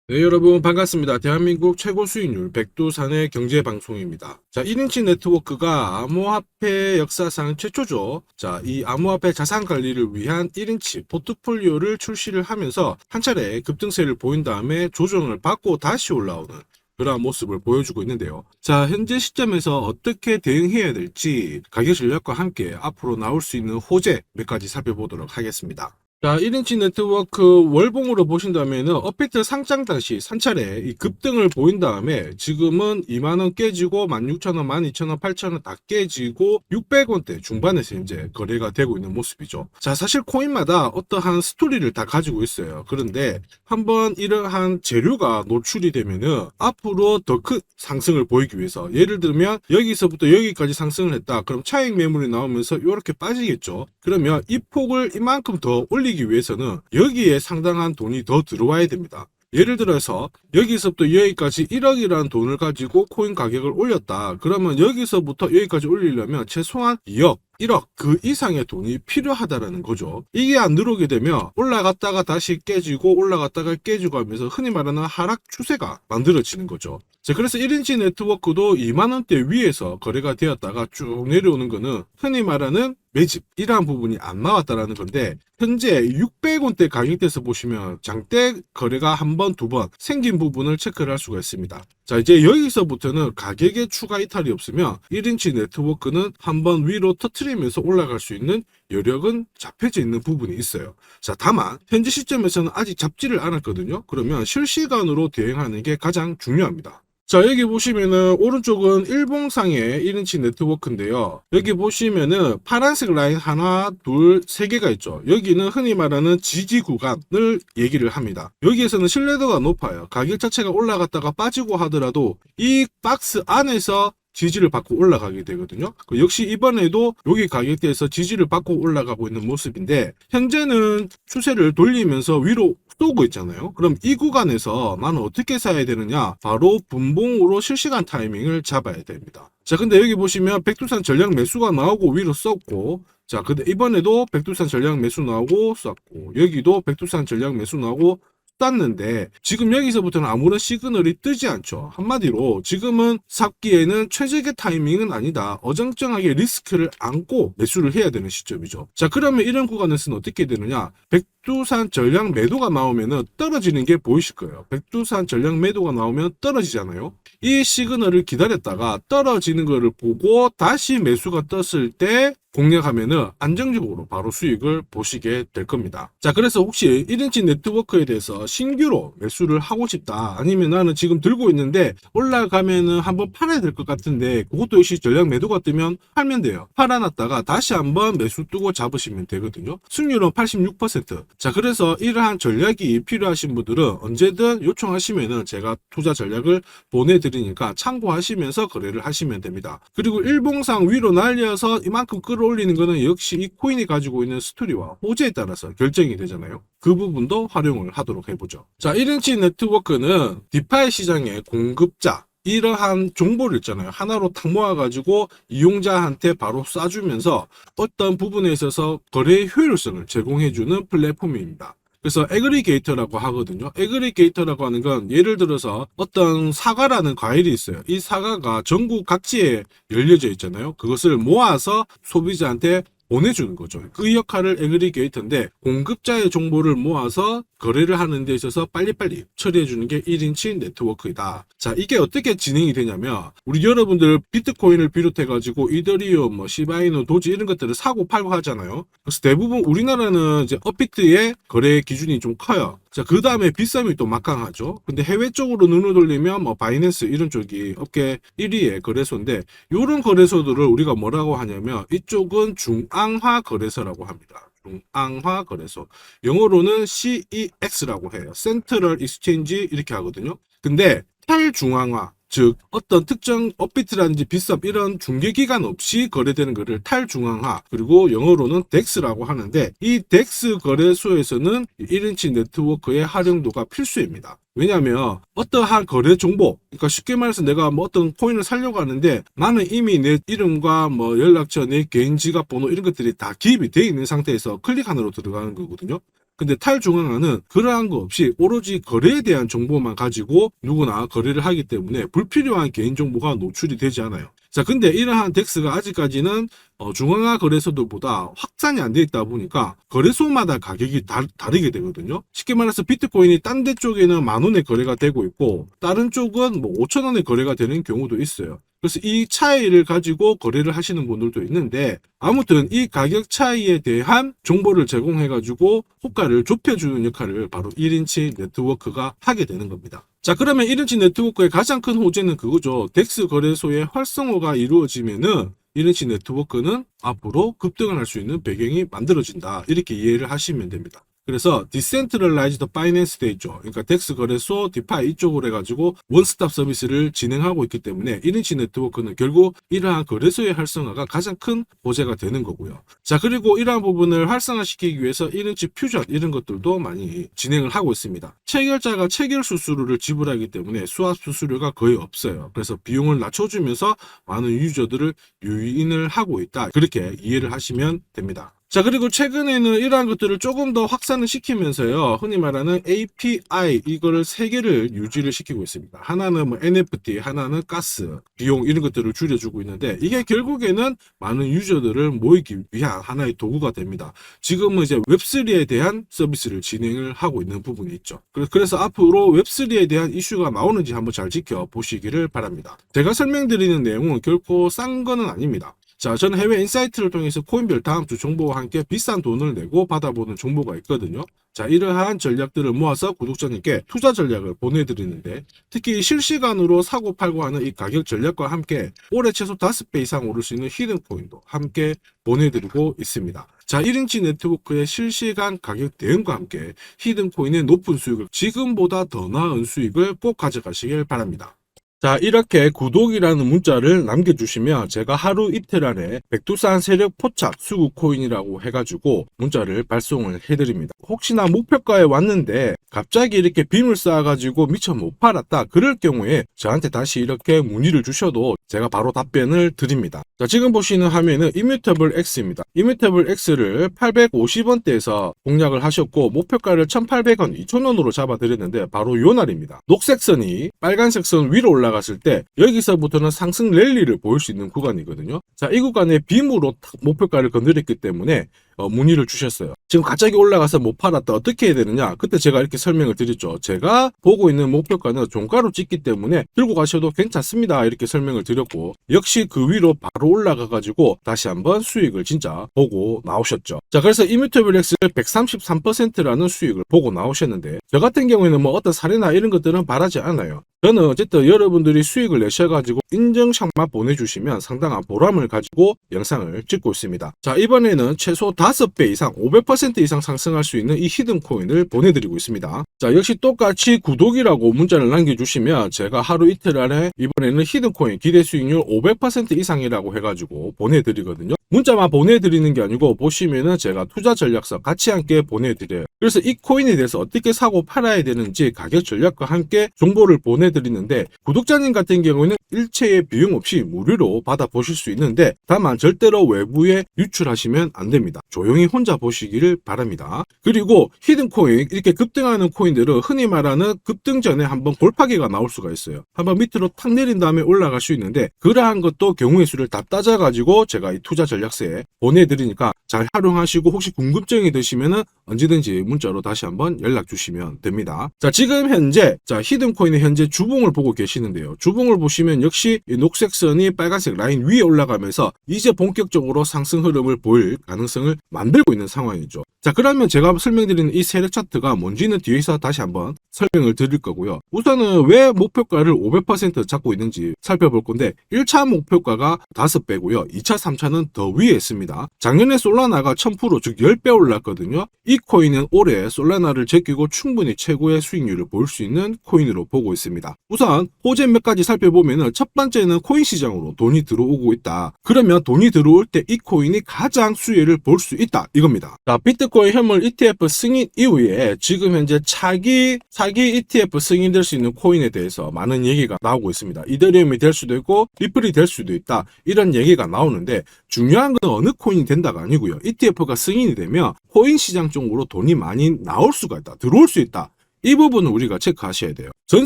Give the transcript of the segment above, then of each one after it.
네, 여러분 반갑습니다. 대한민국 최고 수익률 백두산의 경제방송입니다. 자, 1인치 네트워크가 암호화폐 역사상 최초죠. 자, 이 암호화폐 자산 관리를 위한 1인치 포트폴리오를 출시를 하면서 한 차례 급등세를 보인 다음에 조정을 받고 다시 올라오는 그러한 모습을 보여주고 있는데요. 자, 현재 시점에서 어떻게 대응해야 될지 가격 전략과 함께 앞으로 나올 수 있는 호재 몇 가지 살펴보도록 하겠습니다. 자, 1인치 네트워크 월봉으로 보신다면은 업비트 상장 당시 한 차례 이 급등을 보인 다음에 지금은 2만원 깨지고 16,000원, 12,000원, 8,000원 다 깨지고 600원대 중반에서 이제 거래가 되고 있는 모습이죠. 자, 사실 코인마다 어떠한 스토리를 다 가지고 있어요. 그런데 한번 이러한 재료가 노출이 되면은 앞으로 더 큰 상승을 보이기 위해서, 예를 들면 여기서부터 여기까지 상승을 했다. 그럼 차익 매물이 나오면서 이렇게 빠지겠죠. 그러면 이 폭을 이만큼 더 올리기 위해서는 여기에 상당한 돈이 더 들어와야 됩니다. 예를 들어서 여기서부터 여기까지 1억이라는 돈을 가지고 코인 가격을 올렸다. 그러면 여기서부터 여기까지 올리려면 최소한 2억, 1억 그 이상의 돈이 필요하다라는 거죠. 이게 안 들어오게 되면 올라갔다가 다시 깨지고 올라갔다가 깨지고 하면서 흔히 말하는 하락 추세가 만들어지는 거죠. 자, 그래서 1인치 네트워크도 2만원대 위에서 거래가 되었다가 쭉 내려오는 거는 흔히 말하는 매집 이러한 부분이 안 나왔다라는 건데, 현재 600원대 가격대에서 보시면 장대 거래가 한 번, 두 번 생긴 부분을 체크를 할 수가 있습니다. 자, 이제 여기서부터는 가격에 추가 이탈이 없으면 1인치 네트워크는 한번 위로 터트리면서 올라갈 수 있는 여력은 잡혀져 있는 부분이 있어요. 자, 다만 현재 시점에서는 아직 잡지를 않았거든요. 그러면 실시간으로 대응하는 게 가장 중요합니다. 자, 여기 보시면은 오른쪽은 일봉상의 1인치 네트워크인데요. 여기 보시면은 파란색 라인 하나, 둘, 세 개가 있죠. 여기는 흔히 말하는 지지 구간을 얘기를 합니다. 여기에서는 신뢰도가 높아요. 가격 자체가 올라갔다가 빠지고 하더라도 이 박스 안에서 지지를 받고 올라가게 되거든요. 역시 이번에도 여기 가격대에서 지지를 받고 올라가고 있는 모습인데, 현재는 추세를 돌리면서 위로 쏘고 있잖아요. 그럼 이 구간에서 나는 어떻게 사야 되느냐? 바로 분봉으로 실시간 타이밍을 잡아야 됩니다. 자, 근데 여기 보시면 백두산 전략 매수가 나오고 위로 썼고, 자, 근데 이번에도 백두산 전략 매수 나오고 썼고, 여기도 백두산 전략 매수 나오고 땄는데 지금 여기서부터는 아무런 시그널이 뜨지 않죠. 한마디로 지금은 삽기에는 최적의 타이밍은 아니다. 어정쩡하게 리스크를 안고 매수를 해야 되는 시점이죠. 자, 그러면 이런 구간에서는 어떻게 되느냐? 백두산 전략 매도가 나오면은 떨어지는 게 보이실 거예요. 백두산 전략 매도가 나오면 떨어지잖아요. 이 시그널을 기다렸다가 떨어지는 거를 보고 다시 매수가 떴을 때 공략하면은 안정적으로 바로 수익을 보시게 될 겁니다. 자, 그래서 혹시 1인치 네트워크에 대해서 신규로 매수를 하고 싶다, 아니면 나는 지금 들고 있는데 올라가면은 한번 팔아야 될 것 같은데 그것도 역시 전략 매도가 뜨면 팔면 돼요. 팔아놨다가 다시 한번 매수 뜨고 잡으시면 되거든요. 수익률은 86%. 자, 그래서 이러한 전략이 필요하신 분들은 언제든 요청하시면은 제가 투자 전략을 보내드리니까 참고하시면서 거래를 하시면 됩니다. 그리고 일봉상 위로 날려서 이만큼 끌어올리는 거는 역시 이 코인이 가지고 있는 스토리와 호재에 따라서 결정이 되잖아요. 그 부분도 활용을 하도록 해보죠. 자, 1인치 네트워크는 디파이 시장의 공급자, 이러한 정보를 있잖아요. 하나로 탁 모아가지고 이용자한테 바로 쏴주면서 어떤 부분에 있어서 거래의 효율성을 제공해주는 플랫폼입니다. 그래서 애그리게이터라고 하거든요. 애그리게이터라고 하는 건 예를 들어서 어떤 사과라는 과일이 있어요. 이 사과가 전국 각지에 열려져 있잖아요. 그것을 모아서 소비자한테 보내주는 거죠. 그 역할을 애그리게이터인데, 공급자의 정보를 모아서 거래를 하는 데 있어서 빨리빨리 처리해주는 게 1인치 네트워크이다. 자, 이게 어떻게 진행이 되냐면, 우리 여러분들 비트코인을 비롯해가지고 이더리움, 시바이노, 도지 이런 것들을 사고 팔고 하잖아요. 그래서 대부분 우리나라는 이제 업비트의 거래 기준이 좀 커요. 자, 그 다음에 비싸움이 또 막강하죠. 근데 해외 쪽으로 눈을 돌리면 바이낸스 이런 쪽이 업계 1위의 거래소인데, 이런 거래소들을 우리가 뭐라고 하냐면 이쪽은 중앙화 거래소라고 합니다. 중앙화 거래소. 영어로는 CEX라고 해요. 센트럴 익스체인지 이렇게 하거든요. 근데 탈중앙화, 즉 어떤 특정 업비트라든지 비썸 이런 중개기관 없이 거래되는 것을 탈중앙화, 그리고 영어로는 DEX라고 하는데, 이 DEX 거래소에서는 1인치 네트워크의 활용도가 필수입니다. 왜냐하면 어떠한 거래 정보, 그러니까 쉽게 말해서 내가 뭐 어떤 코인을 살려고 하는데 나는 이미 내 이름과 연락처, 내 개인 지갑 번호 이런 것들이 다 기입이 되어 있는 상태에서 클릭 하나로 들어가는 거거든요. 근데 탈중앙화는 그러한 거 없이 오로지 거래에 대한 정보만 가지고 누구나 거래를 하기 때문에 불필요한 개인정보가 노출이 되지 않아요. 자, 근데 이러한 덱스가 아직까지는 중앙화 거래소들보다 확산이 안 돼 있다 보니까 거래소마다 가격이 다르게 되거든요. 쉽게 말해서 비트코인이 딴 데 쪽에는 10,000원에 거래가 되고 있고 다른 쪽은 뭐 5,000원에 거래가 되는 경우도 있어요. 그래서 이 차이를 가지고 거래를 하시는 분들도 있는데 아무튼 이 가격 차이에 대한 정보를 제공해 가지고 호가를 좁혀주는 역할을 바로 1인치 네트워크가 하게 되는 겁니다. 자, 그러면 1인치 네트워크의 가장 큰 호재는 그거죠. 덱스 거래소의 활성화가 이루어지면은 1인치 네트워크는 앞으로 급등을 할 수 있는 배경이 만들어진다. 이렇게 이해를 하시면 됩니다. 그래서 디센트럴라이즈드 파이낸스 돼 있죠. 그러니까 덱스 거래소, 디파이 이쪽으로 해가지고 원스톱 서비스를 진행하고 있기 때문에 1인치 네트워크는 결국 이러한 거래소의 활성화가 가장 큰 호재가 되는 거고요. 자, 그리고 이러한 부분을 활성화시키기 위해서 1인치 퓨전 이런 것들도 많이 진행을 하고 있습니다. 체결자가 체결 수수료를 지불하기 때문에 수합 수수료가 거의 없어요. 그래서 비용을 낮춰주면서 많은 유저들을 유인을 하고 있다. 그렇게 이해를 하시면 됩니다. 자, 그리고 최근에는 이러한 것들을 조금 더 확산을 시키면서요. 흔히 말하는 API 이거를 3개를 유지를 시키고 있습니다. 하나는 뭐 NFT, 하나는 가스, 비용 이런 것들을 줄여주고 있는데 이게 결국에는 많은 유저들을 모이기 위한 하나의 도구가 됩니다. 지금은 이제 웹3에 대한 서비스를 진행을 하고 있는 부분이 있죠. 그래서 앞으로 웹3에 대한 이슈가 나오는지 한번 잘 지켜보시기를 바랍니다. 제가 설명드리는 내용은 결코 싼 거는 아닙니다. 자, 저는 해외 인사이트를 통해서 코인별 다음 주 정보와 함께 비싼 돈을 내고 받아보는 정보가 있거든요. 자, 이러한 전략들을 모아서 구독자님께 투자 전략을 보내드리는데 특히 실시간으로 사고 팔고 하는 이 가격 전략과 함께 올해 최소 5배 이상 오를 수 있는 히든코인도 함께 보내드리고 있습니다. 자, 1인치 네트워크의 실시간 가격 대응과 함께 히든코인의 높은 수익을 지금보다 더 나은 수익을 꼭 가져가시길 바랍니다. 자, 이렇게 구독이라는 문자를 남겨주시면 제가 하루 이틀 안에 백두산 세력 포착 수구 코인이라고 해가지고 문자를 발송을 해드립니다. 혹시나 목표가에 왔는데 갑자기 이렇게 빔을 쌓아가지고 미처 못 팔았다 그럴 경우에 저한테 다시 이렇게 문의를 주셔도 제가 바로 답변을 드립니다. 자, 지금 보시는 화면은 이뮤터블 X입니다. 이뮤터블 X를 850원대에서 공략을 하셨고 목표가를 1,800원, 2,000원으로 잡아드렸는데 바로 요 날입니다. 녹색 선이 빨간색 선 위로 올라갔을 때 여기서부터는 상승 랠리를 보일 수 있는 구간이거든요. 자, 이 구간에 빔으로 목표가를 건드렸기 때문에 문의를 주셨어요. 지금 갑자기 올라가서 못 팔았다 어떻게 해야 되느냐, 그때 제가 이렇게 설명을 드렸죠. 제가 보고 있는 목표가는 종가로 찍기 때문에 들고 가셔도 괜찮습니다 이렇게 설명을 드렸고 역시 그 위로 바로 올라가 가지고 다시 한번 수익을 진짜 보고 나오셨죠. 자, 그래서 이뮤터블 X를 133%라는 수익을 보고 나오셨는데 저 같은 경우에는 뭐 어떤 사례나 이런 것들은 바라지 않아요. 저는 어쨌든 여러분들이 수익을 내셔가지고 인증샷만 보내주시면 상당한 보람을 가지고 영상을 찍고 있습니다. 자, 이번에는 최소 5배 이상 500% 이상 상승할 수 있는 이 히든코인을 보내드리고 있습니다. 자, 역시 똑같이 구독이라고 문자를 남겨주시면 제가 하루 이틀 안에 이번에는 히든코인 기대 수익률 500% 이상이라고 해가지고 보내드리거든요. 문자만 보내드리는 게 아니고 보시면은 제가 투자 전략서 같이 함께 보내드려요. 그래서 이 코인에 대해서 어떻게 사고 팔아야 되는지 가격 전략과 함께 정보를 보내드리는데 구독자님 같은 경우는 일체의 비용 없이 무료로 받아보실 수 있는데 다만 절대로 외부에 유출하시면 안 됩니다. 조용히 혼자 보시기를 바랍니다. 그리고 히든코인 이렇게 급등하는 코인들은 흔히 말하는 급등 전에 한번 골파기가 나올 수가 있어요. 한번 밑으로 탁 내린 다음에 올라갈 수 있는데 그러한 것도 경우의 수를 다 따져가지고 제가 이 투자 전략서에 보내드리니까 잘 활용하시고 혹시 궁금증이 드시면은 언제든지 문자로 다시 한번 연락 주시면 됩니다. 자, 지금 현재 히든코인의 현재 주봉을 보고 계시는데요. 주봉을 보시면 역시 이 녹색 선이 빨간색 라인 위에 올라가면서 이제 본격적으로 상승 흐름을 보일 가능성을 만들고 있는 상황이죠. 자, 그러면 제가 설명드리는 이 세력 차트가 뭔지는 뒤에서 다시 한번 설명을 드릴 거고요. 우선은 왜 목표가를 500% 잡고 있는지 살펴볼 건데 1차 목표가가 5배고요. 2차, 3차는 더 위에 있습니다. 작년에 솔라나가 1000% 즉 10배 올랐거든요. 이 코인은 올해 솔라나를 제끼고 충분히 최고의 수익률을 볼 수 있는 코인으로 보고 있습니다. 우선 호재 몇 가지 살펴보면은 첫 번째는 코인 시장으로 돈이 들어오고 있다. 그러면 돈이 들어올 때 이 코인이 가장 수혜를 볼 수 있다 이겁니다. 자, 비트코인 현물 ETF 승인 이후에 지금 현재 차기 ETF 승인될 수 있는 코인에 대해서 많은 얘기가 나오고 있습니다. 이더리움이 될 수도 있고 리플이 될 수도 있다 이런 얘기가 나오는데, 중요한 건 어느 코인이 된다가 아니고요. ETF가 승인이 되면 코인 시장 쪽으로 돈이 많이 나올 수가 있다, 들어올 수 있다. 이 부분은 우리가 체크하셔야 돼요. 전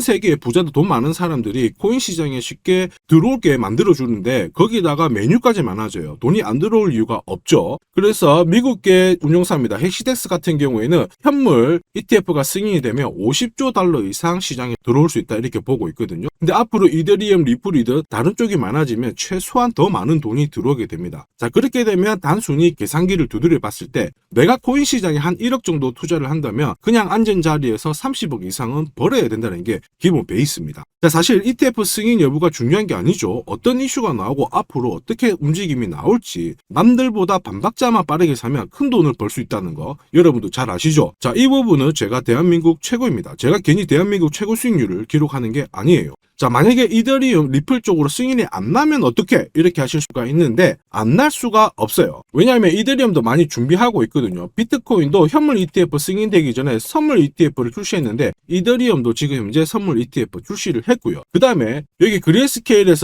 세계의 부자도 돈 많은 사람들이 코인 시장에 쉽게 들어올게 만들어주는데 거기다가 메뉴까지 많아져요. 돈이 안 들어올 이유가 없죠. 그래서 미국계 운용사입니다. 헥시덱스 같은 경우에는 현물 ETF가 승인이 되면 50조 달러 이상 시장에 들어올 수 있다 이렇게 보고 있거든요. 근데 앞으로 이더리움, 리플이든 다른 쪽이 많아지면 최소한 더 많은 돈이 들어오게 됩니다. 자, 그렇게 되면 단순히 계산기를 두드려 봤을 때 내가 코인 시장에 한 1억 정도 투자를 한다면 그냥 앉은 자리에서 30억 이상은 벌어야 된다는 게 기본 베이스입니다. 자, 사실 ETF 승인 여부가 중요한 게 아니죠. 어떤 이슈가 나오고 앞으로 어떻게 움직임이 나올지, 남들보다 반박자만 빠르게 사면 큰 돈을 벌 수 있다는 거 여러분도 잘 아시죠? 자, 이 부분은 제가 대한민국 최고입니다. 제가 괜히 대한민국 최고 수익률을 기록하는 게 아니에요. 자, 만약에 이더리움, 리플 쪽으로 승인이 안 나면 어떻게? 이렇게 하실 수가 있는데 안 날 수가 없어요. 왜냐하면 이더리움도 많이 준비하고 있거든요. 비트코인도 현물 ETF 승인되기 전에 선물 ETF를 출시했는데 이더리움도 지금 현재 선물 ETF 출시를 했고요. 그 다음에 여기 그레이스케일이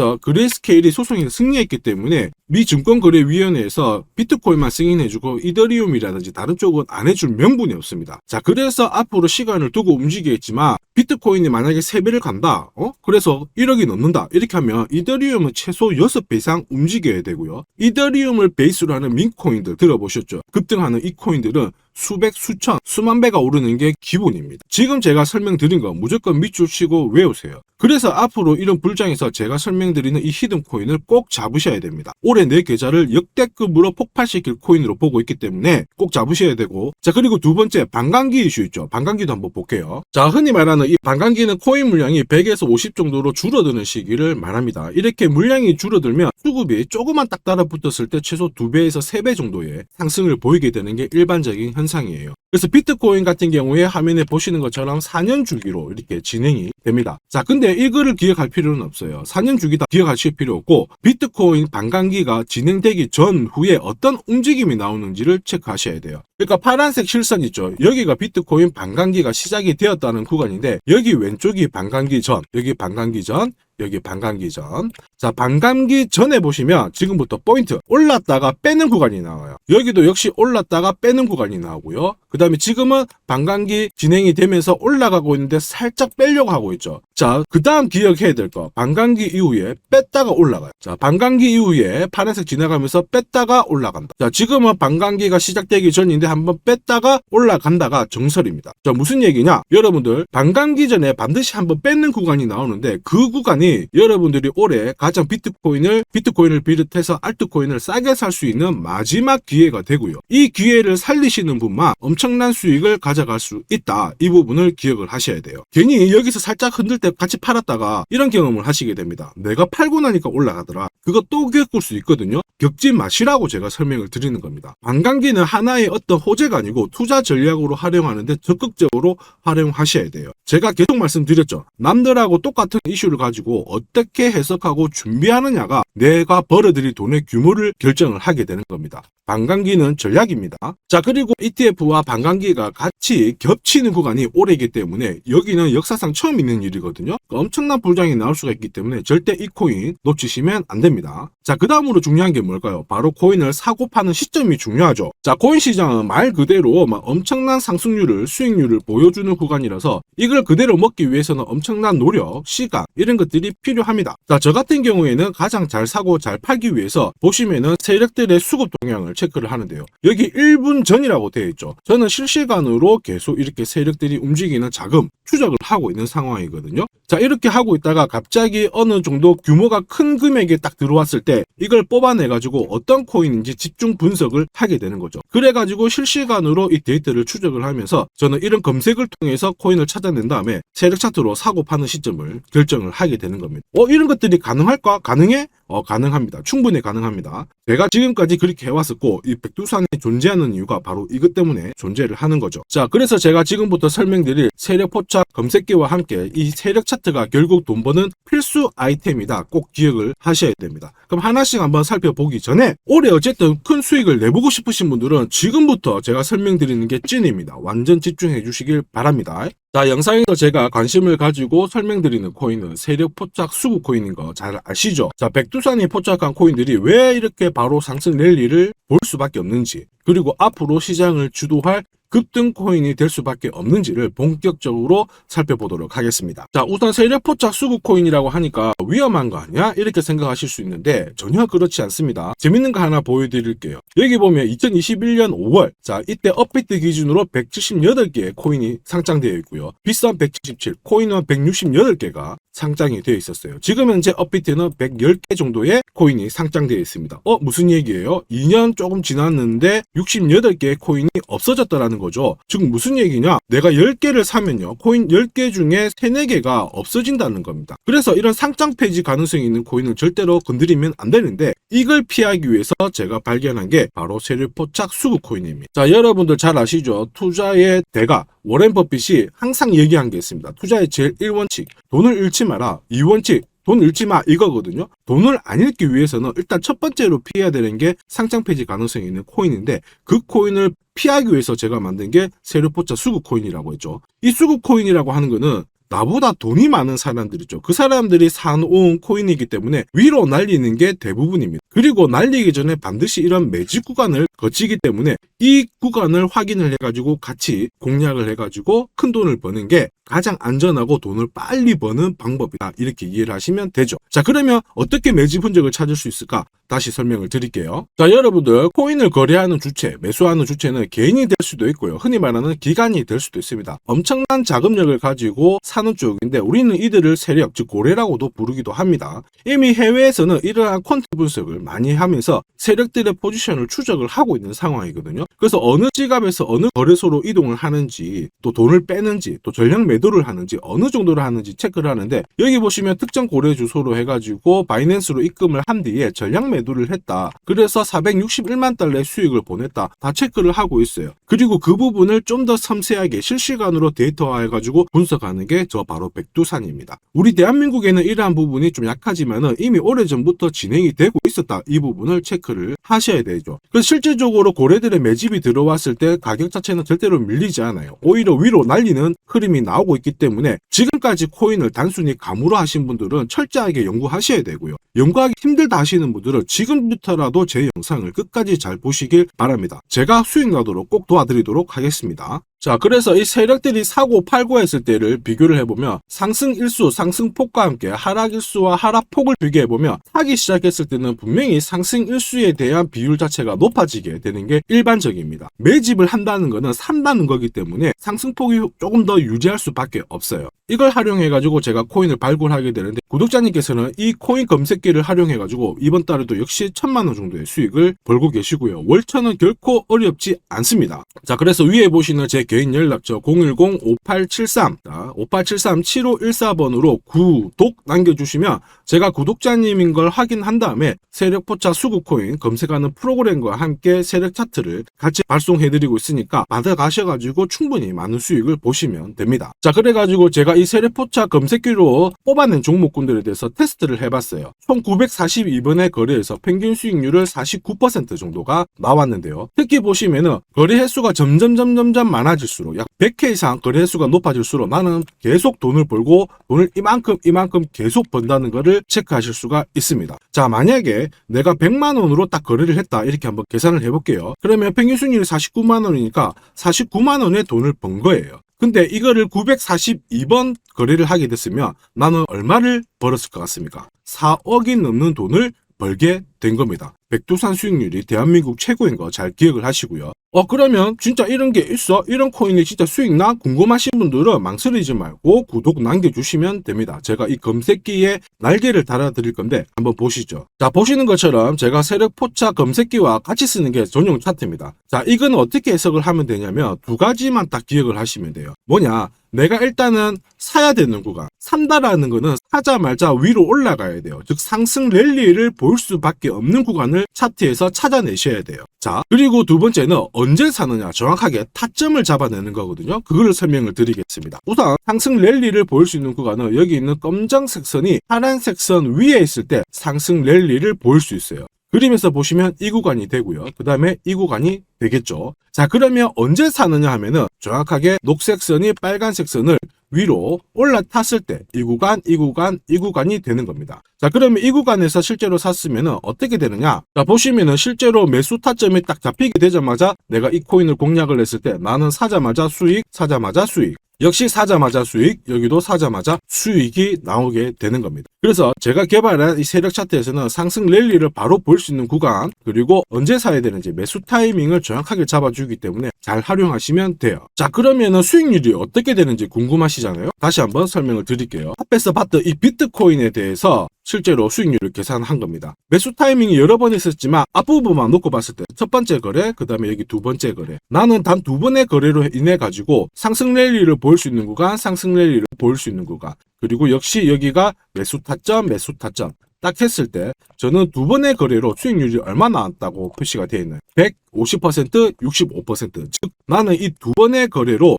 소송에 승리했기 때문에 미 증권거래위원회에서 비트코인만 승인해주고 이더리움이라든지 다른 쪽은 안 해줄 명분이 없습니다. 자, 그래서 앞으로 시간을 두고 움직이겠지만 비트코인이 만약에 3배를 간다. 그래서 1억이 넘는다. 이렇게 하면 이더리움은 최소 6배 이상 움직여야 되고요. 이더리움을 베이스로 하는 민코인들 들어보셨죠? 급등하는 이 코인들은 수백, 수천, 수만 배가 오르는 게 기본입니다. 지금 제가 설명드린 거 무조건 밑줄 치고 외우세요. 그래서 앞으로 이런 불장에서 제가 설명드리는 이 히든코인을 꼭 잡으셔야 됩니다. 올해 내 계좌를 역대급으로 폭발시킬 코인으로 보고 있기 때문에 꼭 잡으셔야 되고, 자, 그리고 두 번째 반감기 이슈 있죠. 반감기도 한번 볼게요. 자, 흔히 말하는 이 반감기는 코인 물량이 100에서 50 정도로 줄어드는 시기를 말합니다. 이렇게 물량이 줄어들면 수급이 조금만 딱 달라붙었을 때 최소 2배에서 3배 정도의 상승을 보이게 되는 게 일반적인 현상이에요. 그래서 비트코인 같은 경우에 화면에 보시는 것처럼 4년 주기로 이렇게 진행이 됩니다. 자, 근데 이거를 기억할 필요는 없어요. 4년 주기 다 기억하실 필요 없고 비트코인 반감기가 진행되기 전후에 어떤 움직임이 나오는지를 체크하셔야 돼요. 그러니까 파란색 실선 있죠. 여기가 비트코인 반감기가 시작이 되었다는 구간인데 여기 왼쪽이 반감기 전, 여기 반감기 전, 여기 반감기 전. 자, 반감기 전에 보시면 지금부터 포인트 올랐다가 빼는 구간이 나와요. 여기도 역시 올랐다가 빼는 구간이 나오고요. 그 다음에 지금은 반감기 진행이 되면서 올라가고 있는데 살짝 빼려고 하고 있죠. 자, 그 다음 기억해야 될 거, 반감기 이후에 뺐다가 올라가요. 자, 반감기 이후에 파란색 지나가면서 뺐다가 올라간다. 자, 지금은 반감기가 시작되기 전인데 한번 뺐다가 올라간다가 정설입니다. 자, 무슨 얘기냐? 여러분들 반감기 전에 반드시 한번 뺏는 구간이 나오는데 그 구간이 여러분들이 올해 가장 비트코인을 비롯해서 알트코인을 싸게 살 수 있는 마지막 기회가 되고요. 이 기회를 살리시는 분만 엄청난 수익을 가져갈 수 있다. 이 부분을 기억을 하셔야 돼요. 괜히 여기서 살짝 흔들 때 같이 팔았다가 이런 경험을 하시게 됩니다. 내가 팔고 나니까 올라가더라. 그거 또 겪을 수 있거든요. 겪지 마시라고 제가 설명을 드리는 겁니다. 반감기는 하나의 어떤 호재가 아니고 투자 전략으로 활용하는데 적극적으로 활용하셔야 돼요. 제가 계속 말씀드렸죠. 남들하고 똑같은 이슈를 가지고 어떻게 해석하고 준비하느냐가 내가 벌어들일 돈의 규모를 결정을 하게 되는 겁니다. 반감기는 전략입니다. 자, 그리고 ETF와 반감기가 같이 겹치는 구간이 올해이기 때문에 여기는 역사상 처음 있는 일이거든요. 엄청난 불장이 나올 수가 있기 때문에 절대 이 코인 놓치시면 안 됩니다. 자, 그 다음으로 중요한 게 뭘까요? 바로 코인을 사고 파는 시점이 중요하죠. 자, 코인 시장은 말 그대로 엄청난 상승률을, 수익률을 보여주는 구간이라서 이걸 그대로 먹기 위해서는 엄청난 노력, 시간 이런 것들이 필요합니다. 자, 저 같은 경우에는 가장 잘 사고 잘 팔기 위해서 보시면은 세력들의 수급 동향을 체크를 하는데요. 여기 1분 전이라고 되어 있죠. 저는 실시간으로 계속 이렇게 세력들이 움직이는 자금 추적을 하고 있는 상황이거든요. 자, 이렇게 하고 있다가 갑자기 어느 정도 규모가 큰 금액이 딱 들어왔을 때 이걸 뽑아내가지고 어떤 코인인지 집중 분석을 하게 되는 거죠. 그래가지고 실시간으로 이 데이터를 추적을 하면서 저는 이런 검색을 통해서 코인을 찾아낸 다음에 세력 차트로 사고 파는 시점을 결정을 하게 되는 겁니다. 이런 것들이 가능할까? 가능해? 가능합니다. 충분히 가능합니다. 제가 지금까지 그렇게 해왔었고 이 백두산이 존재하는 이유가 바로 이것 때문에 존재를 하는 거죠. 자, 그래서 제가 지금부터 설명드릴 세력 포착 검색기와 함께 이 세력 세력 차트가 결국 돈 버는 필수 아이템이다. 꼭 기억을 하셔야 됩니다. 그럼 하나씩 한번 살펴보기 전에 올해 어쨌든 큰 수익을 내보고 싶으신 분들은 지금부터 제가 설명드리는 게 찐입니다. 완전 집중해 주시길 바랍니다. 자, 영상에서 제가 관심을 가지고 설명드리는 코인은 세력 포착 수급 코인인 거 잘 아시죠? 자, 백두산이 포착한 코인들이 왜 이렇게 바로 상승 랠리를 볼 수밖에 없는지, 그리고 앞으로 시장을 주도할 급등 코인이 될 수밖에 없는지를 본격적으로 살펴보도록 하겠습니다. 자, 우선 세력 포착 수급 코인이라고 하니까 위험한 거 아니야? 이렇게 생각하실 수 있는데 전혀 그렇지 않습니다. 재밌는 거 하나 보여드릴게요. 여기 보면 2021년 5월, 자, 이때 업비트 기준으로 178개의 코인이 상장되어 있고요. 비싼 177, 코인은 168개가 상장이 되어 있었어요. 지금 현재 업비트는 110개 정도의 코인이 상장되어 있습니다. 무슨 얘기예요? 2년 조금 지났는데 68개의 코인이 없어졌다라는 거죠. 즉 무슨 얘기냐? 내가 10개를 사면요, 코인 10개 중에 3, 4개가 없어진다는 겁니다. 그래서 이런 상장 폐지 가능성이 있는 코인은 절대로 건드리면 안 되는데, 이걸 피하기 위해서 제가 발견한 게 바로 세력 포착 수급 코인입니다. 자, 여러분들 잘 아시죠? 투자의 대가 워렌 버핏이 항상 얘기한 게 있습니다. 투자의 제일 1원칙, 돈을 잃지 마라. 2원칙, 돈 잃지 마, 이거거든요. 돈을 안 잃기 위해서는 일단 첫 번째로 피해야 되는 게 상장 폐지 가능성이 있는 코인인데, 그 코인을 피하기 위해서 제가 만든 게 세력 포착 수급 코인이라고 했죠. 이 수급 코인이라고 하는 거는 나보다 돈이 많은 사람들이죠. 그 사람들이 사놓은 코인이기 때문에 위로 날리는 게 대부분입니다. 그리고 날리기 전에 반드시 이런 매집 구간을 거치기 때문에 이 구간을 확인을 해가지고 같이 공략을 해가지고 큰 돈을 버는 게 가장 안전하고 돈을 빨리 버는 방법이다. 이렇게 이해를 하시면 되죠. 자, 그러면 어떻게 매집 흔적을 찾을 수 있을까? 다시 설명을 드릴게요. 자, 여러분들 코인을 거래하는 주체, 매수하는 주체는 개인이 될 수도 있고요. 흔히 말하는 기관이 될 수도 있습니다. 엄청난 자금력을 가지고 사는 쪽인데 우리는 이들을 세력, 즉 고래라고도 부르기도 합니다. 이미 해외에서는 이러한 퀀트 분석을 많이 하면서 세력들의 포지션을 추적을 하고 있는 상황이거든요. 그래서 어느 지갑에서 어느 거래소로 이동을 하는지, 또 돈을 빼는지, 또 전량 매도를 하는지, 어느 정도를 하는지 체크를 하는데, 여기 보시면 특정 거래 주소로 해가지고 바이낸스로 입금을 한 뒤에 전량 매도를 했다. 그래서 461만 달러의 수익을 보냈다. 다 체크를 하고 있어요. 그리고 그 부분을 좀 더 섬세하게 실시간으로 데이터화해가지고 분석하는 게 저 바로 백두산입니다. 우리 대한민국에는 이러한 부분이 좀 약하지만은 이미 오래전부터 진행이 되고 있었다. 이 부분을 체크를 하셔야 되죠. 그래서 실질적으로 고래들의 매집이 들어왔을 때 가격 자체는 절대로 밀리지 않아요. 오히려 위로 날리는 흐름이 나오고 있기 때문에 지금까지 코인을 단순히 감으로 하신 분들은 철저하게 연구하셔야 되고요. 연구하기 힘들다 하시는 분들은 지금부터라도 제 영상을 끝까지 잘 보시길 바랍니다. 제가 수익 나도록 꼭 도와드리도록 하겠습니다. 자, 그래서 이 세력들이 사고 팔고 했을 때를 비교를 해보면 상승 일수, 상승폭과 함께 하락 일수와 하락폭을 비교해보면 사기 시작했을 때는 분명히 상승 일수에 대한 비율 자체가 높아지게 되는 게 일반적입니다. 매집을 한다는 거는 산다는 거기 때문에 상승폭이 조금 더 유지할 수밖에 없어요. 이걸 활용해가지고 제가 코인을 발굴하게 되는데, 구독자님께서는 이 코인 검색기를 활용해가지고 이번 달에도 역시 1000만원 정도의 수익을 벌고 계시고요. 월천은 결코 어렵지 않습니다. 자, 그래서 위에 보시는 제 개인 연락처 010-5873, 5873-7514번으로 구독 남겨주시면 제가 구독자님인 걸 확인한 다음에 세력 포착 수급 코인 검색하는 프로그램과 함께 세력 차트를 같이 발송해드리고 있으니까 받아가셔가지고 충분히 많은 수익을 보시면 됩니다. 자, 그래가지고 제가 이 세력 포착 검색기로 뽑아낸 종목군들에 대해서 테스트를 해봤어요. 총 942번의 거래에서 평균 수익률을 49% 정도가 나왔는데요. 특히 보시면은 거래 횟수가 점점 많아질수록 약 100회 이상 거래 횟수가 높아질수록 나는 계속 돈을 벌고 돈을 이만큼 계속 번다는 거를 체크하실 수가 있습니다. 자, 만약에 내가 100만 원으로 딱 거래를 했다, 이렇게 한번 계산을 해볼게요. 그러면 평균 수익률이 49만 원이니까 49만 원의 돈을 번 거예요. 근데 이거를 942번 거래를 하게 됐으면 나는 얼마를 벌었을 것 같습니까? 4억이 넘는 돈을 벌게 된 겁니다. 백두산 수익률이 대한민국 최고인 거 잘 기억을 하시고요. 그러면 진짜 이런 게 있어? 이런 코인이 진짜 수익 나? 궁금하신 분들은 망설이지 말고 구독 남겨주시면 됩니다. 제가 이 검색기에 날개를 달아드릴 건데 한번 보시죠. 자, 보시는 것처럼 제가 세력 포착 검색기와 같이 쓰는 게 전용 차트입니다. 자, 이건 어떻게 해석을 하면 되냐면 두 가지만 딱 기억을 하시면 돼요. 뭐냐? 내가 일단은 사야 되는 구간, 산다라는 거는 사자마자 위로 올라가야 돼요. 즉 상승 랠리를 볼 수밖에 없는 구간을 구간을 차트에서 찾아내셔야 돼요. 자, 그리고 두 번째는 언제 사느냐, 정확하게 타점을 잡아내는 거거든요. 그거를 설명을 드리겠습니다. 우선 상승 랠리를 보일 수 있는 구간은 여기 있는 검정색 선이 파란색 선 위에 있을 때 상승 랠리를 보일 수 있어요. 그림에서 보시면 이 구간이 되고요. 그 다음에 이 구간이 되겠죠. 자, 그러면 언제 사느냐 하면은 정확하게 녹색 선이 빨간색 선을 위로 올라탔을 때 이 구간, 이 구간, 이 구간이 되는 겁니다. 자, 그러면 이 구간에서 실제로 샀으면은 어떻게 되느냐? 자, 보시면은 실제로 매수 타점이 딱 잡히게 되자마자 내가 이 코인을 공략을 했을 때 나는 사자마자 수익, 사자마자 수익. 역시 사자마자 수익, 여기도 사자마자 수익이 나오게 되는 겁니다. 그래서 제가 개발한 이 세력 차트에서는 상승 랠리를 바로 볼 수 있는 구간, 그리고 언제 사야 되는지 매수 타이밍을 정확하게 잡아주기 때문에 잘 활용하시면 돼요. 자, 그러면은 수익률이 어떻게 되는지 궁금하시잖아요. 다시 한번 설명을 드릴게요. 앞에서 봤던 이 비트코인에 대해서 실제로 수익률을 계산한 겁니다. 매수 타이밍이 여러 번 있었지만 앞부분만 놓고 봤을 때 첫 번째 거래, 그 다음에 여기 두 번째 거래. 나는 단 두 번의 거래로 인해 가지고 상승 랠리를 볼 수 있는 구간, 상승 랠리를 볼 수 있는 구간. 그리고 역시 여기가 매수 타점, 매수 타점. 딱 했을 때 저는 두 번의 거래로 수익률이 얼마나 나왔다고 표시가 되어 있나요? 150%, 65%. 즉 나는 이 두 번의 거래로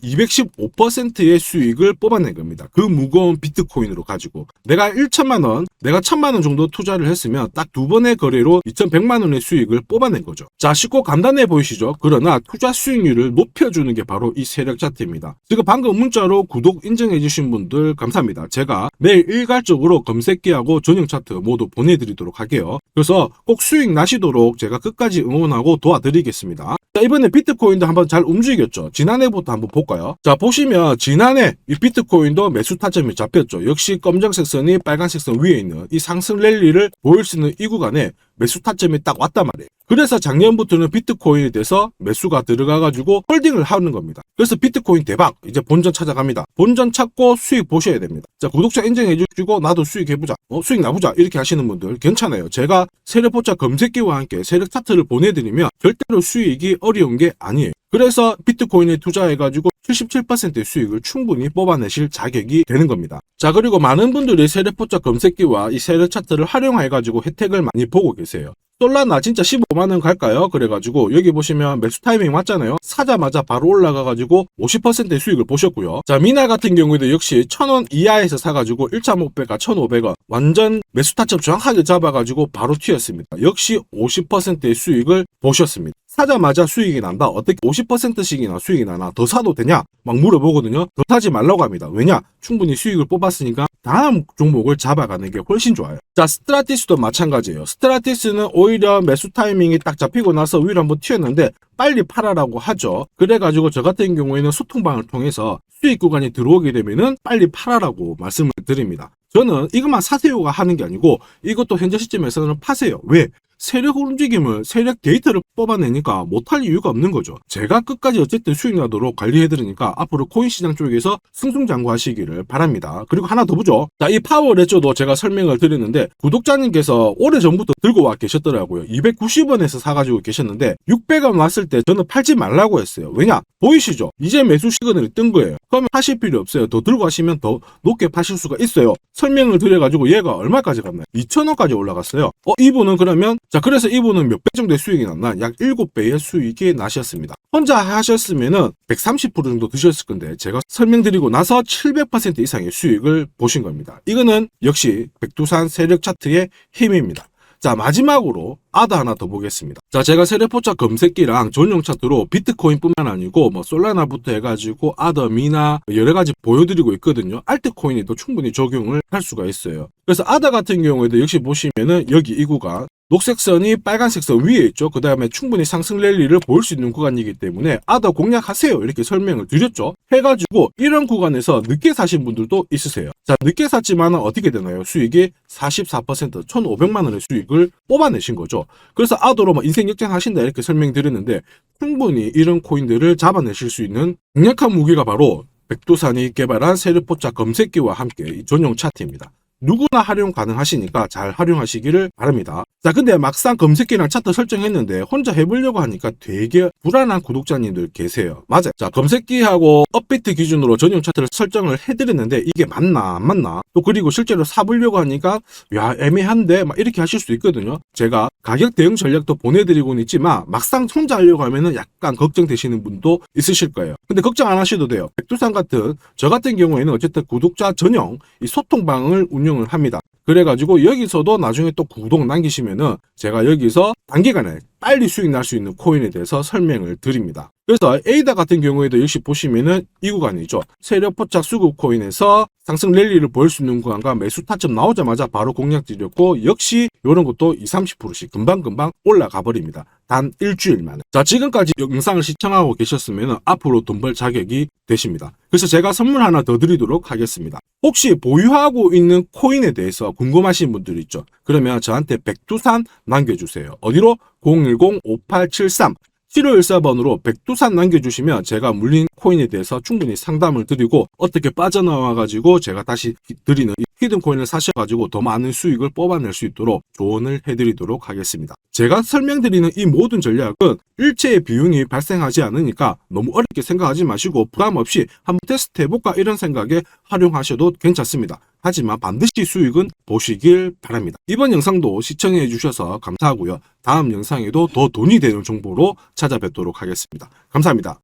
215%의 수익을 뽑아낸 겁니다. 그 무거운 비트코인으로 가지고 내가 1천만 원, 내가 1천만 원 정도 투자를 했으면 딱 두 번의 거래로 2,100만 원의 수익을 뽑아낸 거죠. 자, 쉽고 간단해 보이시죠? 그러나 투자 수익률을 높여주는 게 바로 이 세력 차트입니다. 지금 방금 문자로 구독 인증해 주신 분들 감사합니다. 제가 매일 일괄적으로 검색기하고 전용 차트 모두 보내드리도록 할게요. 그래서 꼭 수익 나시도록 제가 끝까지 응원하고 도와드리겠습니다. 자, 이번에 비트코인도 한번 잘 움직였죠. 지난해부터 한번 볼까요? 자, 보시면 지난해 이 비트코인도 매수 타점이 잡혔죠. 역시 검정색 선이 빨간색 선 위에 있는 이 상승 랠리를 보일 수 있는 이 구간에 매수 타점이 딱 왔단 말이에요. 그래서 작년부터는 비트코인에 대해서 매수가 들어가가지고 홀딩을 하는 겁니다. 그래서 비트코인 대박! 이제 본전 찾아갑니다. 본전 찾고 수익 보셔야 됩니다. 자, 구독자 인증해주시고 나도 수익해보자. 수익 나보자. 이렇게 하시는 분들 괜찮아요. 제가 세력포차 검색기와 함께 세력 차트를 보내드리면 절대로 수익이 어려운 게 아니에요. 그래서 비트코인에 투자해가지고 77%의 수익을 충분히 뽑아내실 자격이 되는 겁니다. 자, 그리고 많은 분들이 세력포차 검색기와 이 세력 차트를 활용해가지고 혜택을 많이 보고 계세요. 솔라나 진짜 15만원 갈까요? 그래가지고 여기 보시면 매수 타이밍 왔잖아요. 사자마자 바로 올라가가지고 50%의 수익을 보셨고요. 자, 미나 같은 경우에도 역시 1,000원 이하에서 사가지고 1,500가 1,500원 완전 매수 타점 정확하게 잡아가지고 바로 튀었습니다. 역시 50%의 수익을 보셨습니다. 사자마자 수익이 난다. 어떻게 50%씩이나 수익이 나나? 더 사도 되냐? 막 물어보거든요. 더 사지 말라고 합니다. 왜냐? 충분히 수익을 뽑았으니까 다음 종목을 잡아가는 게 훨씬 좋아요. 자, 스트라티스도 마찬가지예요. 스트라티스는 오히려 매수 타이밍이 딱 잡히고 나서 위로 한번 튀었는데 빨리 팔아라고 하죠. 그래가지고 저 같은 경우에는 소통방을 통해서 수익 구간이 들어오게 되면은 빨리 팔아라고 말씀을 드립니다. 저는 이것만 사세요가 하는 게 아니고 이것도 현재 시점에서는 파세요. 왜? 세력 움직임을, 세력 데이터를 뽑아내니까 못할 이유가 없는 거죠. 제가 끝까지 어쨌든 수익 나도록 관리해드리니까 앞으로 코인 시장 쪽에서 승승장구하시기를 바랍니다. 그리고 하나 더 보죠. 자, 이 파워레저도 제가 설명을 드렸는데 구독자님께서 오래전부터 들고 와 계셨더라고요. 290원에서 사가지고 계셨는데 600원 왔을 때 저는 팔지 말라고 했어요. 왜냐? 보이시죠? 이제 매수 시그널이 뜬 거예요. 그러면 하실 필요 없어요. 더 들고 가시면 더 높게 파실 수가 있어요. 설명을 드려가지고 얘가 얼마까지 갔나요? 2,000원까지 올라갔어요. 이분은 그러면 자, 그래서 이분은 몇 배 정도의 수익이 났나? 약 7배의 수익이 나셨습니다. 혼자 하셨으면은 130% 정도 드셨을 건데 제가 설명드리고 나서 700% 이상의 수익을 보신 겁니다. 이거는 역시 백두산 세력 차트의 힘입니다. 자, 마지막으로 아더 하나 더 보겠습니다. 자, 제가 세력포차 검색기랑 전용 차트로 비트코인뿐만 아니고 뭐 솔라나부터 해가지고 아더, 미나 여러 가지 보여드리고 있거든요. 알트코인에도 충분히 적용을 할 수가 있어요. 그래서 아더 같은 경우에도 역시 보시면은 여기 이 구간 녹색 선이 빨간색 선 위에 있죠. 그 다음에 충분히 상승 랠리를 볼 수 있는 구간이기 때문에 아더 공략하세요. 이렇게 설명을 드렸죠. 해가지고 이런 구간에서 늦게 사신 분들도 있으세요. 자, 늦게 샀지만 어떻게 되나요? 수익이 44%, 1,500만 원의 수익을 뽑아내신 거죠. 그래서 아더로 뭐 인생 역전하신다 이렇게 설명드렸는데 충분히 이런 코인들을 잡아내실 수 있는 강력한 무기가 바로 백두산이 개발한 세력포차 검색기와 함께 이 전용 차트입니다. 누구나 활용 가능하시니까 잘 활용하시기를 바랍니다. 자, 근데 막상 검색기랑 차트 설정했는데 혼자 해보려고 하니까 되게 불안한 구독자님들 계세요. 맞아요. 자, 검색기하고 업비트 기준으로 전용 차트를 설정을 해드렸는데 이게 맞나 안 맞나, 또 그리고 실제로 사보려고 하니까 야 애매한데 막 이렇게 하실 수 있거든요. 제가 가격 대응 전략도 보내드리고는 있지만 막상 혼자 하려고 하면은 약간 걱정되시는 분도 있으실 거예요. 근데 걱정 안 하셔도 돼요. 백두산 같은 저 같은 경우에는 어쨌든 구독자 전용 이 소통방을 운영을 합니다. 그래가지고 여기서도 나중에 또 구독 남기시면은 제가 여기서 단기간에 빨리 수익 날 수 있는 코인에 대해서 설명을 드립니다. 그래서 에이다 같은 경우에도 역시 보시면은 이 구간이죠. 세력 포착 수급 코인에서 상승 랠리를 보일 수 있는 구간과 매수 타점 나오자마자 바로 공략 드렸고, 역시 이런 것도 20, 30%씩 금방금방 올라가 버립니다. 단 일주일 만에. 자, 지금까지 영상을 시청하고 계셨으면 앞으로 돈 벌 자격이 되십니다. 그래서 제가 선물 하나 더 드리도록 하겠습니다. 혹시 보유하고 있는 코인에 대해서 궁금하신 분들 있죠? 그러면 저한테 백두산 남겨주세요. 어디로? 010-5873 7514번으로 백두산 남겨주시면 제가 물린 코인에 대해서 충분히 상담을 드리고, 어떻게 빠져나와가지고 제가 다시 드리는 이 히든 코인을 사셔가지고 더 많은 수익을 뽑아낼 수 있도록 조언을 해드리도록 하겠습니다. 제가 설명드리는 이 모든 전략은 일체의 비용이 발생하지 않으니까 너무 어렵게 생각하지 마시고 부담 없이 한번 테스트 해볼까 이런 생각에 활용하셔도 괜찮습니다. 하지만 반드시 수익은 보시길 바랍니다. 이번 영상도 시청해 주셔서 감사하고요. 다음 영상에도 더 돈이 되는 정보로 찾아뵙도록 하겠습니다. 감사합니다.